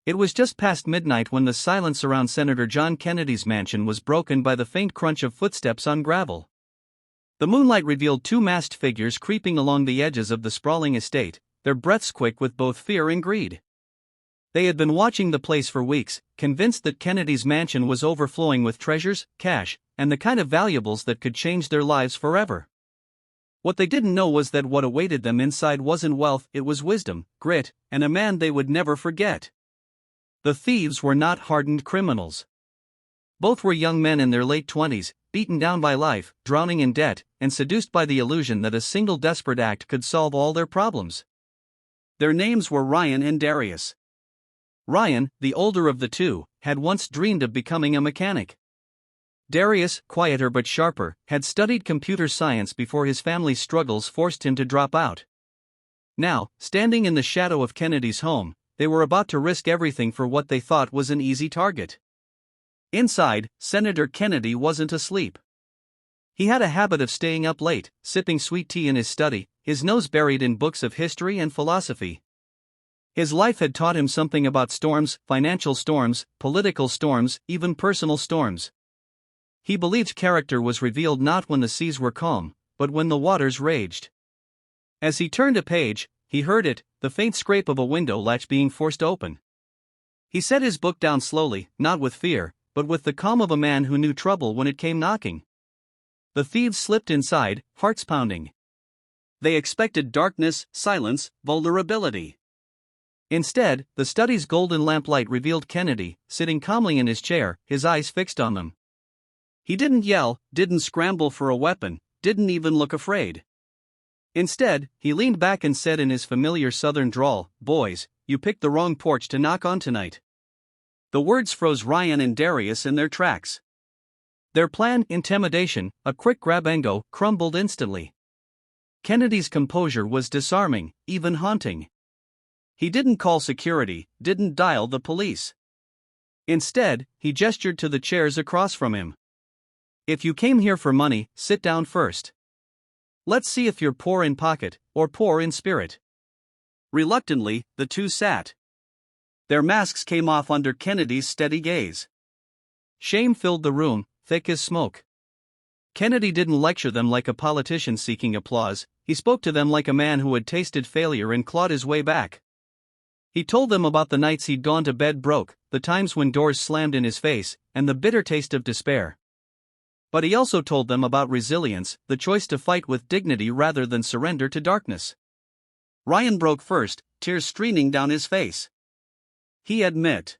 It was just past midnight when the silence around Senator John Kennedy's mansion was broken by the faint crunch of footsteps on gravel. The moonlight revealed two masked figures creeping along the edges of the sprawling estate, their breaths quick with both fear and greed. They had been watching the place for weeks, convinced that Kennedy's mansion was overflowing with treasures, cash, and the kind of valuables that could change their lives forever. What they didn't know was that what awaited them inside wasn't wealth, it was wisdom, grit, and a man they would never forget. The thieves were not hardened criminals. Both were young men in their late 20s, beaten down by life, drowning in debt, and seduced by the illusion that a single desperate act could solve all their problems. Their names were Ryan and Darius. Ryan, the older of the two, had once dreamed of becoming a mechanic. Darius, quieter but sharper, had studied computer science before his family's struggles forced him to drop out. Now, standing in the shadow of Kennedy's home, they were about to risk everything for what they thought was an easy target. Inside, Senator Kennedy wasn't asleep. He had a habit of staying up late, sipping sweet tea in his study, his nose buried in books of history and philosophy. His life had taught him something about storms, financial storms, political storms, even personal storms. He believed character was revealed not when the seas were calm, but when the waters raged. As he turned a page, he heard it, the faint scrape of a window latch being forced open. He set his book down slowly, not with fear, but with the calm of a man who knew trouble when it came knocking. The thieves slipped inside, hearts pounding. They expected darkness, silence, vulnerability. Instead, the study's golden lamplight revealed Kennedy, sitting calmly in his chair, his eyes fixed on them. He didn't yell, didn't scramble for a weapon, didn't even look afraid. Instead, he leaned back and said in his familiar southern drawl, "Boys, you picked the wrong porch to knock on tonight." The words froze Ryan and Darius in their tracks. Their plan, intimidation, a quick grab and go, crumbled instantly. Kennedy's composure was disarming, even haunting. He didn't call security, didn't dial the police. Instead, he gestured to the chairs across from him. "If you came here for money, sit down first. Let's see if you're poor in pocket, or poor in spirit." Reluctantly, the two sat. Their masks came off under Kennedy's steady gaze. Shame filled the room, thick as smoke. Kennedy didn't lecture them like a politician seeking applause, he spoke to them like a man who had tasted failure and clawed his way back. He told them about the nights he'd gone to bed broke, the times when doors slammed in his face, and the bitter taste of despair. But he also told them about resilience, the choice to fight with dignity rather than surrender to darkness. Ryan broke first, tears streaming down his face. He admit.